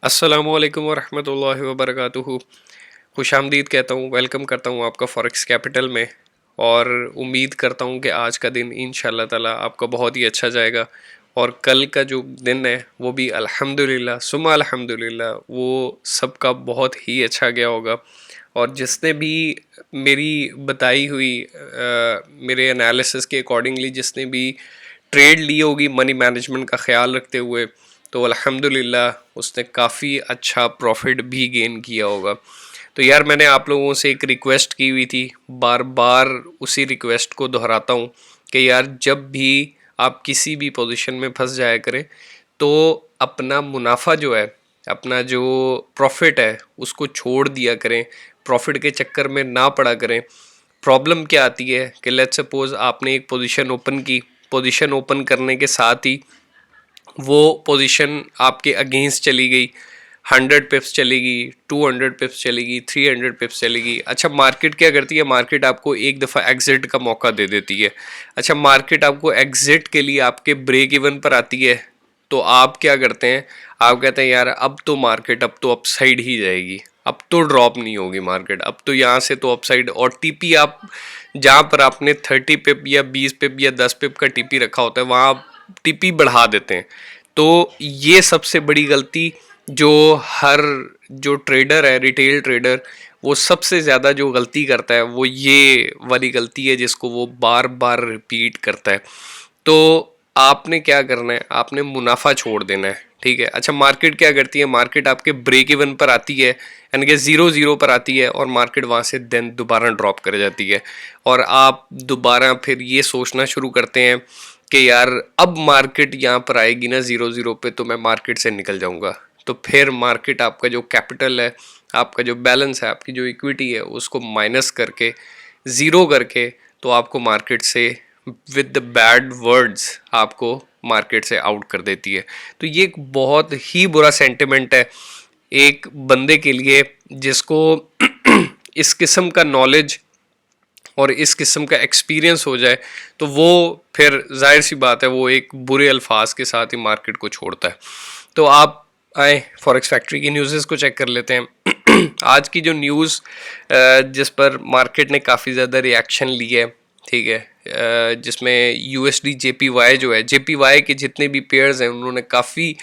अस्सलामुअलैकुम वरहमतुल्लाहि वबरकातुहू। खुशामदीद कहता हूँ, वेलकम करता हूँ आपका फॉरेक्स कैपिटल में। और उम्मीद करता हूँ कि आज का दिन इंशाल्लाह ताला आपका बहुत ही अच्छा जाएगा और कल का जो दिन है वो भी अल्हम्दुलिल्लाह सुम्मा अल्हम्दुलिल्लाह वो सबका बहुत ही अच्छा गया होगा। और जिसने भी मेरी बताई हुई मेरे एनालिसिस के अकॉर्डिंगली जिसने भी ट्रेड ली होगी मनी मैनेजमेंट का ख्याल रखते हुए, तो अल्हम्दुलिल्लाह उसने काफ़ी अच्छा प्रॉफिट भी गेन किया होगा। तो यार मैंने आप लोगों से एक रिक्वेस्ट की हुई थी, बार बार उसी रिक्वेस्ट को दोहराता हूँ कि यार जब भी आप किसी भी पोजीशन में फंस जाया करें तो अपना मुनाफा जो है, अपना जो प्रॉफिट है उसको छोड़ दिया करें, प्रॉफिट के चक्कर में ना पड़ा करें। प्रॉब्लम क्या आती है कि लेट्स सपोज आपने एक पोजीशन ओपन की, पोजीशन ओपन करने के साथ ही वो पोजीशन आपके अगेंस्ट चली गई, 100 पिप्स चलेगी, 200 पिप्स चलेगी, 300 पिप्स चलेगी। अच्छा मार्केट क्या करती है, मार्केट आपको एक दफ़ा एग्जिट का मौका दे देती है। अच्छा मार्केट आपको एग्जिट के लिए आपके ब्रेक इवन पर आती है, तो आप क्या करते हैं, आप कहते हैं यार अब तो मार्केट अब तो अपसाइड ही जाएगी, अब तो ड्रॉप नहीं होगी मार्केट, अब तो यहाँ से तो अपसाइड। और टीपी आप जहाँ पर आपने 30 पिप या 20 पिप या 10 पिप का टीपी रखा होता है वहाँ आप टीपी बढ़ा देते हैं। तो ये सबसे बड़ी गलती जो हर जो ट्रेडर है, रिटेल ट्रेडर, वो सबसे ज़्यादा जो गलती करता है वो ये वाली गलती है जिसको वो बार बार रिपीट करता है। तो आपने क्या करना है, आपने मुनाफा छोड़ देना है, ठीक है। अच्छा मार्केट क्या करती है, मार्केट आपके ब्रेक इवन पर आती है, यानी कि 0 0 पर आती है और मार्केट वहाँ से देन दोबारा ड्रॉप कर जाती है। और आप दोबारा फिर ये सोचना शुरू करते हैं कि यार अब मार्केट यहाँ पर आएगी ना 0 0 पे तो मैं मार्केट से निकल जाऊँगा। तो फिर मार्केट आपका जो कैपिटल है, आपका जो बैलेंस है, आपकी जो इक्विटी है उसको माइनस करके, ज़ीरो करके, तो आपको मार्केट से विद द बैड वर्ड्स आपको मार्केट से आउट कर देती है। तो ये एक बहुत ही बुरा सेंटिमेंट है एक बंदे के लिए जिसको इस किस्म का नॉलेज और इस किस्म का एक्सपीरियंस हो जाए, तो वो फिर जाहिर सी बात है वो एक बुरे अल्फाज के साथ ही मार्केट को छोड़ता है। तो आप आए फॉरेक्स फैक्ट्री की न्यूज़ को चेक कर लेते हैं। आज की जो न्यूज़ जिस पर मार्केट ने काफ़ी ज़्यादा रिएक्शन लिया है, ठीक है, जिसमें यूएसडी जेपीवाई जो है, जेपीवाई के जितने भी पेयर्स हैं उन्होंने काफ़ी,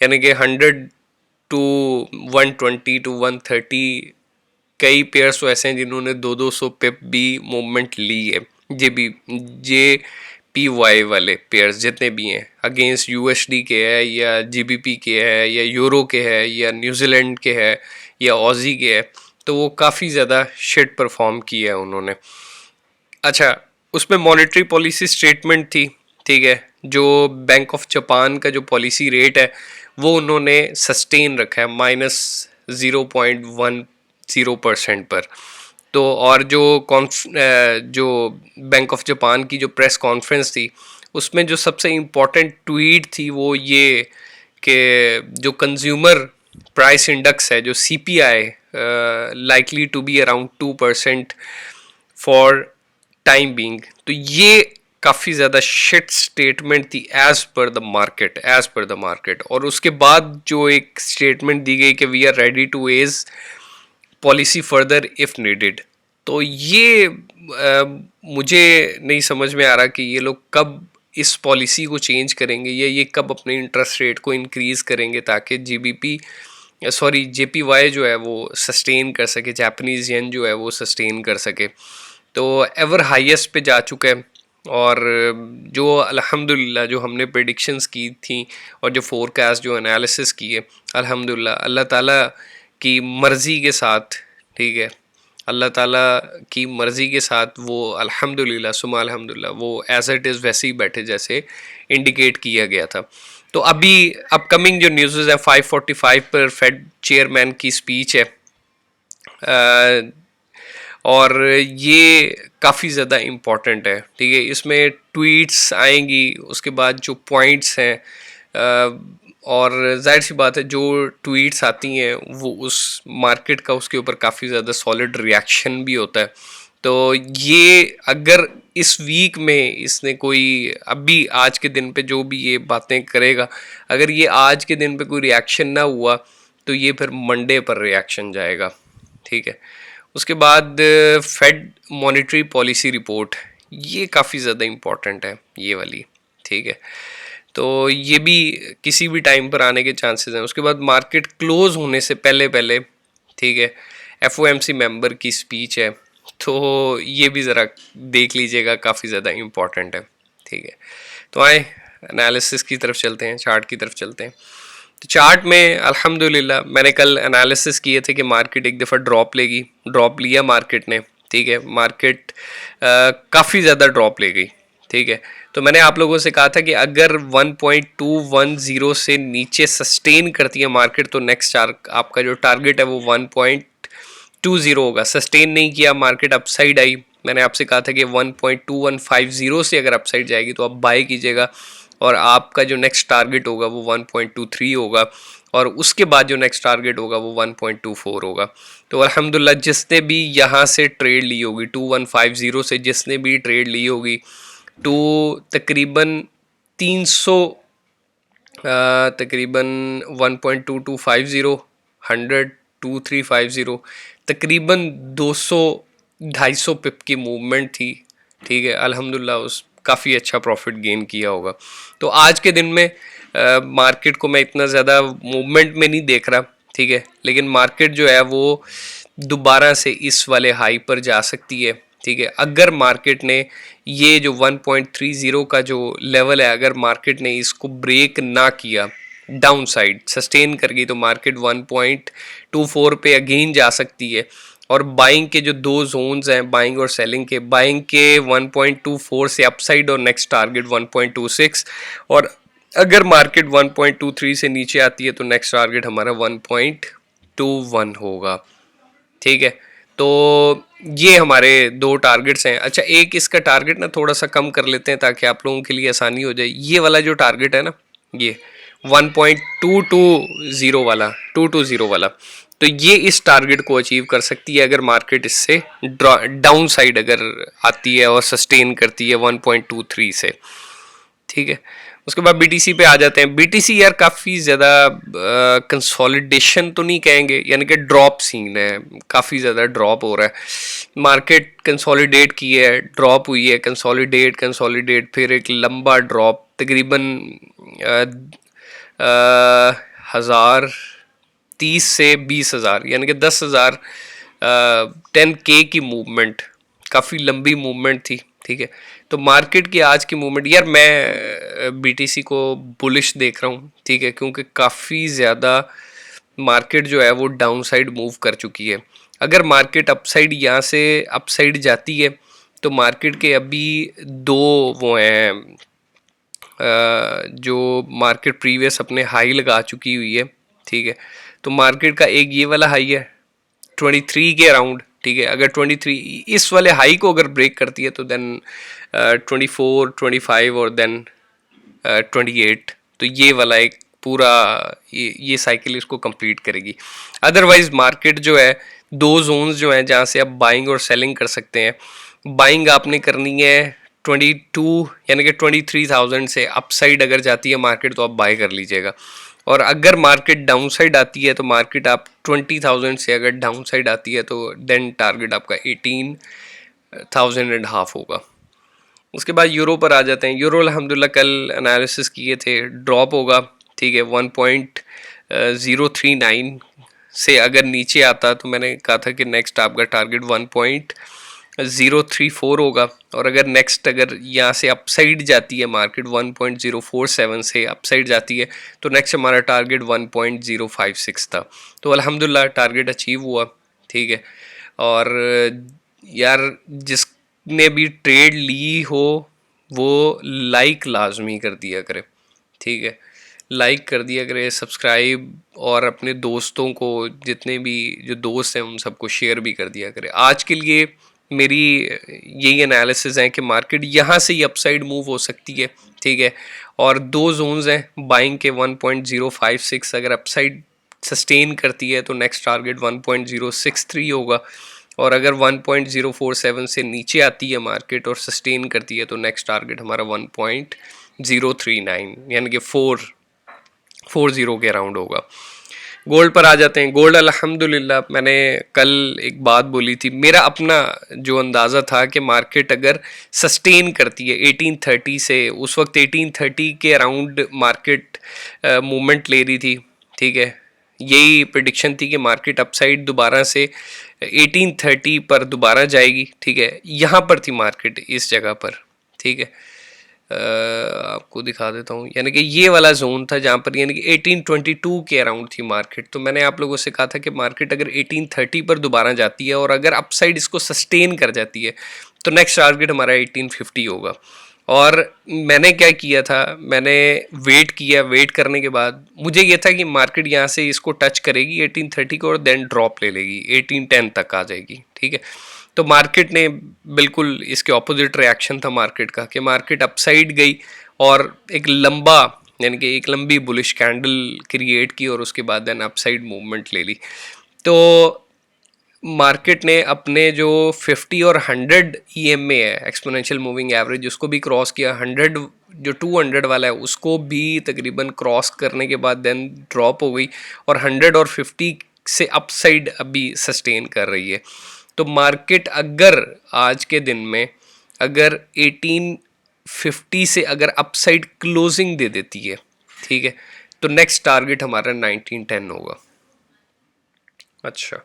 यानी कि 100 to 120 to 130, कई पेयर्स तो ऐसे हैं जिन्होंने 200 पिप भी मूवमेंट ली है। जे पी वाई वाले पेयर्स जितने भी हैं अगेंस्ट यूएसडी के है या जीबीपी के है या यूरो के है या न्यूजीलैंड के है या ऑजी के है, तो वो काफ़ी ज़्यादा शिट परफॉर्म किया है उन्होंने। अच्छा उसमें मॉनेटरी पॉलिसी स्टेटमेंट थी, ठीक है, जो बैंक ऑफ जापान का जो पॉलिसी रेट है वो उन्होंने सस्टेन रखा है -0.10% पर। तो और जो बैंक ऑफ जापान की जो प्रेस कॉन्फ्रेंस थी उसमें जो सबसे इम्पोर्टेंट ट्वीट थी वो ये कि जो कंज्यूमर प्राइस इंडेक्स है, जो CPI, likely to be around 2% for time being. तो ये काफ़ी ज़्यादा शिट स्टेटमेंट थी as per the market, as per the market. और उसके बाद जो एक स्टेटमेंट दी गई कि we are ready to ease policy further if needed. तो ये मुझे नहीं समझ में आ रहा कि ये लोग कब इस पॉलिसी को चेंज करेंगे या ये कब अपने इंटरेस्ट रेट को इंक्रीज़ करेंगे ताकि जेपीवाई जो है वो सस्टेन कर सके, जापानीज़ येन जो है वो सस्टेन कर सके। तो एवर हाईएस्ट पे जा चुका है। और जो अल्हम्दुलिल्लाह जो हमने प्रेडिक्शंस की थी और जो फोरकास्ट जो एनालिसिस किए, अल्हम्दुलिल्लाह अल्लाह ताला की मर्ज़ी के साथ, ठीक है, अल्लाह ताला की मर्ज़ी के साथ वो अल्हम्दुलिल्लाह सुमा अल्हम्दुलिल्लाह वो एज इट इज़ वैसे ही बैठे जैसे इंडिकेट किया गया था। तो अभी अपकमिंग जो न्यूज़ है 5:45 पर फेड चेयरमैन की स्पीच है, और ये काफ़ी ज़्यादा इम्पॉर्टेंट है, ठीक है। इसमें ट्वीट्स आएंगी, उसके बाद जो पॉइंट्स हैं, और जाहिर सी बात है जो ट्वीट्स आती हैं वो उस मार्केट का उसके ऊपर काफ़ी ज़्यादा सॉलिड रिएक्शन भी होता है। तो ये अगर इस वीक में इसने कोई अभी आज के दिन पे जो भी ये बातें करेगा, अगर ये आज के दिन पे कोई रिएक्शन ना हुआ तो ये फिर मंडे पर रिएक्शन जाएगा, ठीक है। उसके बाद फेड मॉनेटरी पॉलिसी रिपोर्ट, ये काफ़ी ज़्यादा इम्पॉर्टेंट है ये वाली, ठीक है। तो ये भी किसी भी टाइम पर आने के चांसेस हैं। उसके बाद मार्केट क्लोज होने से पहले पहले, ठीक है, एफओएमसी मेंबर की स्पीच है, तो ये भी ज़रा देख लीजिएगा, काफ़ी ज़्यादा इम्पॉर्टेंट है, ठीक है। तो आए एनालिसिस की तरफ चलते हैं, चार्ट की तरफ चलते हैं। तो चार्ट में अल्हम्दुलिल्लाह मैंने कल एनालिसिस किए थे कि मार्केट एक दफ़ा ड्रॉप लेगी, ड्रॉप लिया मार्केट ने, ठीक है। मार्केट काफ़ी ज़्यादा ड्रॉप ले गई, ठीक है। तो मैंने आप लोगों से कहा था कि अगर 1.210 से नीचे सस्टेन करती है मार्केट तो नेक्स्ट आपका जो टारगेट है वो 1.20 होगा। सस्टेन नहीं किया, मार्केट अपसाइड आई, मैंने आपसे कहा था कि 1.2150 से अगर अपसाइड जाएगी तो आप बाय कीजिएगा, और आपका जो नेक्स्ट टारगेट होगा वो 1.23 होगा, और उसके बाद जो नेक्स्ट टारगेट होगा वो 1.24 होगा। तो अल्हम्दुलिल्लाह जिसने भी यहाँ से ट्रेड ली होगी 2150 से, जिसने भी ट्रेड ली होगी, तो तकरीबन 300 तकरीबन 1.2250 100 2350 तकरीबन 200-250 पिप की मूवमेंट थी, ठीक है। अल्हम्दुलिल्लाह उस काफ़ी अच्छा प्रॉफिट गेन किया होगा। तो आज के दिन में मार्केट को मैं इतना ज़्यादा मूवमेंट में नहीं देख रहा, ठीक है, लेकिन मार्केट जो है वो दोबारा से इस वाले हाई पर जा सकती है, ठीक है। अगर मार्केट ने ये जो 1.30 का जो लेवल है, अगर मार्केट ने इसको ब्रेक ना किया, डाउन साइड सस्टेन कर गई, तो मार्केट 1.24 पे अगेन जा सकती है। और बाइंग के जो दो जोन्स हैं, बाइंग और सेलिंग के, बाइंग के 1.24 से अपसाइड और नेक्स्ट टारगेट 1.26, और अगर मार्केट 1.23 से नीचे आती है तो नेक्स्ट टारगेट हमारा 1.21 होगा, ठीक है। तो ये हमारे दो टारगेट्स हैं। अच्छा, एक इसका टारगेट ना थोड़ा सा कम कर लेते हैं ताकि आप लोगों के लिए आसानी हो जाए। ये वाला जो टारगेट है ना, ये 1.220 वाला, 220 वाला, तो ये इस टारगेट को अचीव कर सकती है अगर मार्केट इससे डाउन साइड अगर आती है और सस्टेन करती है 1.23 से, ठीक है। उसके बाद बीटीसी पे आ जाते हैं। बीटीसी यार काफ़ी ज़्यादा कंसोलिडेशन तो नहीं कहेंगे, यानी कि ड्रॉप सीन है, काफ़ी ज़्यादा ड्रॉप हो रहा है। मार्केट कंसोलिडेट की है, ड्रॉप हुई है, कंसोलिडेट कंसोलिडेट, फिर एक लंबा ड्रॉप तकरीबन 1030 से 20,000, यानी कि 10,000 10K की मूवमेंट, काफ़ी लंबी मूवमेंट थी, ठीक है। तो मार्केट की आज की मूवमेंट यार, मैं बीटीसी को बुलिश देख रहा हूँ, ठीक है, क्योंकि काफ़ी ज़्यादा मार्केट जो है वो डाउन साइड मूव कर चुकी है। अगर मार्केट अपसाइड यहाँ से अपसाइड जाती है तो मार्केट के अभी दो वो हैं जो मार्केट प्रीवियस अपने हाई लगा चुकी हुई है, ठीक है। तो मार्केट का एक ये वाला हाई है 23 के अराउंड, ठीक है। अगर 23 इस वाले हाई को अगर ब्रेक करती है तो देन 24 25 और देन 28, तो ये वाला एक पूरा ये साइकिल इसको कंप्लीट करेगी। अदरवाइज मार्केट जो है दो जोन्स जो हैं जहाँ से आप बाइंग और सेलिंग कर सकते हैं। बाइंग आपने करनी है 22 यानी कि 23,000 से अपसाइड अगर जाती है मार्केट तो आप बाय कर लीजिएगा, और अगर मार्केट डाउन साइड आती है तो मार्केट आप 20,000 से अगर डाउन साइड आती है तो देन टारगेट आपका 18,500 होगा। उसके बाद यूरो पर आ जाते हैं। यूरो अल्हम्दुलिल्लाह कल एनालिसिस किए थे, ड्रॉप होगा, ठीक है। 1.039 से अगर नीचे आता तो मैंने कहा था कि नेक्स्ट आपका टारगेट 1.034 होगा, और अगर नेक्स्ट अगर यहाँ से अपसाइड जाती है मार्केट 1.047 से अपसाइड जाती है तो नेक्स्ट हमारा टारगेट 1.056 था। तो अल्हम्दुलिल्लाह टारगेट अचीव हुआ, ठीक है। और यार जिसने भी ट्रेड ली हो वो लाइक लाजमी कर दिया करे, ठीक है, लाइक कर दिया करे, सब्सक्राइब, और अपने दोस्तों को, जितने भी जो दोस्त हैं उन सबको शेयर भी कर दिया करे। आज के लिए मेरी यही एनालिसिस है कि मार्केट यहाँ से ही अपसाइड मूव हो सकती है, ठीक है। और दो जोन्स हैं बाइंग के 1.056, अगर अपसाइड सस्टेन करती है तो नेक्स्ट टारगेट 1.063 होगा, और अगर 1.047 से नीचे आती है मार्केट और सस्टेन करती है तो नेक्स्ट टारगेट हमारा 1.039 यानी कि 440 के अराउंड होगा। गोल्ड पर आ जाते हैं। गोल्ड अल्हम्दुलिल्लाह, मैंने कल एक बात बोली थी, मेरा अपना जो अंदाज़ा था कि मार्केट अगर सस्टेन करती है 1830 से, उस वक्त 1830 के अराउंड मार्केट मूवमेंट ले रही थी, ठीक है। यही प्रिडिक्शन थी कि मार्केट अपसाइड दोबारा से 1830 पर दोबारा जाएगी, ठीक है। यहाँ पर थी मार्केट, इस जगह पर, ठीक है। आपको दिखा देता हूँ, यानी कि ये वाला जोन था जहाँ पर यानी कि 1822 के अराउंड थी मार्केट। तो मैंने आप लोगों से कहा था कि मार्केट अगर 1830 पर दोबारा जाती है और अगर अपसाइड इसको सस्टेन कर जाती है तो नेक्स्ट टारगेट हमारा 1850 होगा। और मैंने क्या किया था, मैंने वेट किया, वेट करने के बाद मुझे ये था कि मार्केट यहाँ से इसको टच करेगी 1830 को और देन ड्रॉप ले लेगी, 1810 तक आ जाएगी, ठीक है। तो मार्केट ने बिल्कुल इसके ऑपोजिट रिएक्शन था मार्केट का, कि मार्केट अपसाइड गई और एक लंबा यानी कि एक लंबी बुलिश कैंडल क्रिएट की और उसके बाद देन अपसाइड मूवमेंट ले ली। तो मार्केट ने अपने जो 50 और 100 EMA है, एक्सपोनेंशियल मूविंग एवरेज, उसको भी क्रॉस किया। 100 जो 200 वाला है उसको भी तकरीबन क्रॉस करने के बाद देन ड्रॉप हो गई और 100 और 50 से अपसाइड अभी सस्टेन कर रही है। तो मार्केट अगर आज के दिन में अगर 1850 से अगर अपसाइड क्लोजिंग दे देती है, ठीक है, तो नेक्स्ट टारगेट हमारा 1910 होगा। अच्छा,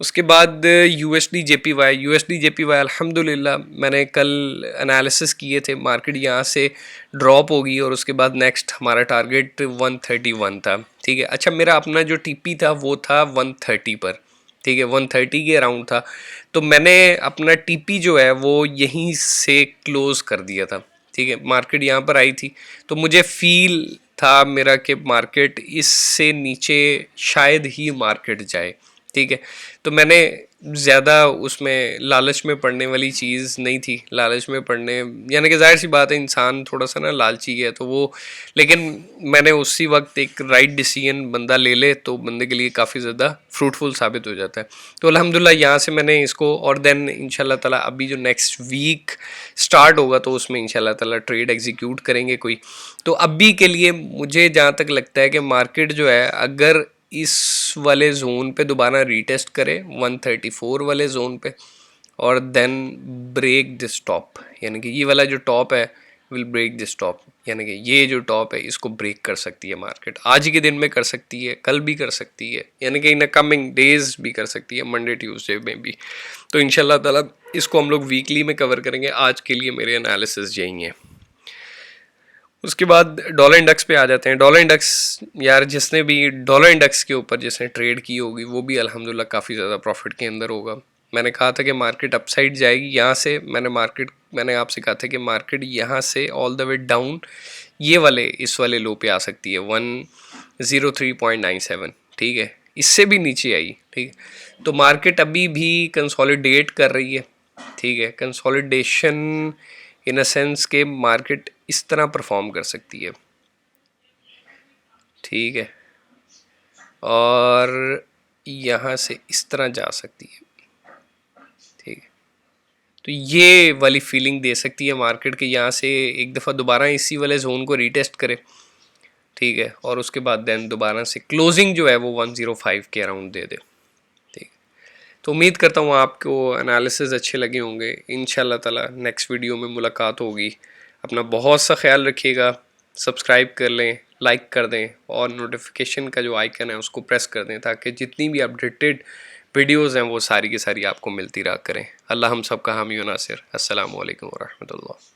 उसके बाद यूएसडी जेपीवाई अल्हम्दुलिल्लाह मैंने कल एनालिसिस किए थे, मार्केट यहाँ से ड्रॉप होगी और उसके बाद नेक्स्ट हमारा टारगेट 131 था, ठीक है। अच्छा, मेरा अपना जो टीपी था वो था 130 पर, ठीक है, 130 के अराउंड था। तो मैंने अपना टीपी जो है वो यहीं से क्लोज कर दिया था, ठीक है। मार्केट यहाँ पर आई थी तो मुझे फील था मेरा कि मार्केट इससे नीचे शायद ही मार्केट जाए, ठीक है। तो मैंने ज़्यादा उसमें लालच में पड़ने वाली चीज़ नहीं थी, लालच में पड़ने यानी कि जाहिर सी बात है इंसान थोड़ा सा ना लालची है तो वो, लेकिन मैंने उसी वक्त एक राइट डिसीजन बंदा ले ले तो बंदे के लिए काफ़ी ज़्यादा फ्रूटफुल साबित हो जाता है। तो अल्हम्दुलिल्लाह यहाँ से मैंने इसको, और देन इंशाल्लाह ताला अभी जो नेक्स्ट वीक स्टार्ट होगा तो उसमें इंशाल्लाह ताला ट्रेड एग्जीक्यूट करेंगे कोई। तो अभी के लिए मुझे जहाँ तक लगता है कि मार्केट जो है अगर इस वाले जोन पे दोबारा रीटेस्ट करे 134 वाले जोन पे और देन ब्रेक दिस टॉप, यानी कि ये वाला जो टॉप है विल ब्रेक दिस टॉप, यानी कि ये जो टॉप है इसको ब्रेक कर सकती है मार्केट, आज के दिन में कर सकती है, कल भी कर सकती है, यानी कि इन कमिंग डेज भी कर सकती है, मंडे ट्यूसडे में भी। तो इंशाल्लाह ताला इसको हम लोग वीकली में कवर करेंगे। आज के लिए मेरे एनालिसिस यही हैं। उसके बाद डॉलर इंडेक्स पे आ जाते हैं। डॉलर इंडेक्स, यार जिसने भी डॉलर इंडेक्स के ऊपर जिसने ट्रेड की होगी वो भी अल्हम्दुलिल्लाह काफ़ी ज़्यादा प्रॉफिट के अंदर होगा। मैंने कहा था कि मार्केट अपसाइड जाएगी, यहाँ से मैंने आपसे कहा था कि मार्केट यहाँ से ऑल द वे डाउन ये वाले इस वाले लो पे आ सकती है 103.97, ठीक है, इससे भी नीचे आई, ठीक है। तो मार्केट अभी भी कंसोलिडेट कर रही है, ठीक है, कंसोलिडेशन इन अ सेंस के मार्केट इस तरह परफॉर्म कर सकती है, ठीक है, और यहाँ से इस तरह जा सकती है, ठीक है। तो ये वाली फीलिंग दे सकती है मार्केट के, यहाँ से एक दफ़ा दोबारा इसी वाले जोन को रीटेस्ट करे, ठीक है, और उसके बाद देन दोबारा से क्लोजिंग जो है वो 105 के अराउंड दे दे, ठीक। तो उम्मीद करता हूँ आपको एनालिसिस अच्छे लगे होंगे। इंशाल्लाह ताला नेक्स्ट वीडियो में मुलाकात होगी। अपना बहुत सा ख्याल रखिएगा, सब्सक्राइब कर लें, लाइक कर दें और नोटिफिकेशन का जो आइकन है उसको प्रेस कर दें ताकि जितनी भी अपडेटेड वीडियोज़ हैं वो सारी की सारी आपको मिलती रहा करें। अल्लाह हम सब का हामी व नासिर। अस्सलामु अलैकुम व रहमतुल्लाह।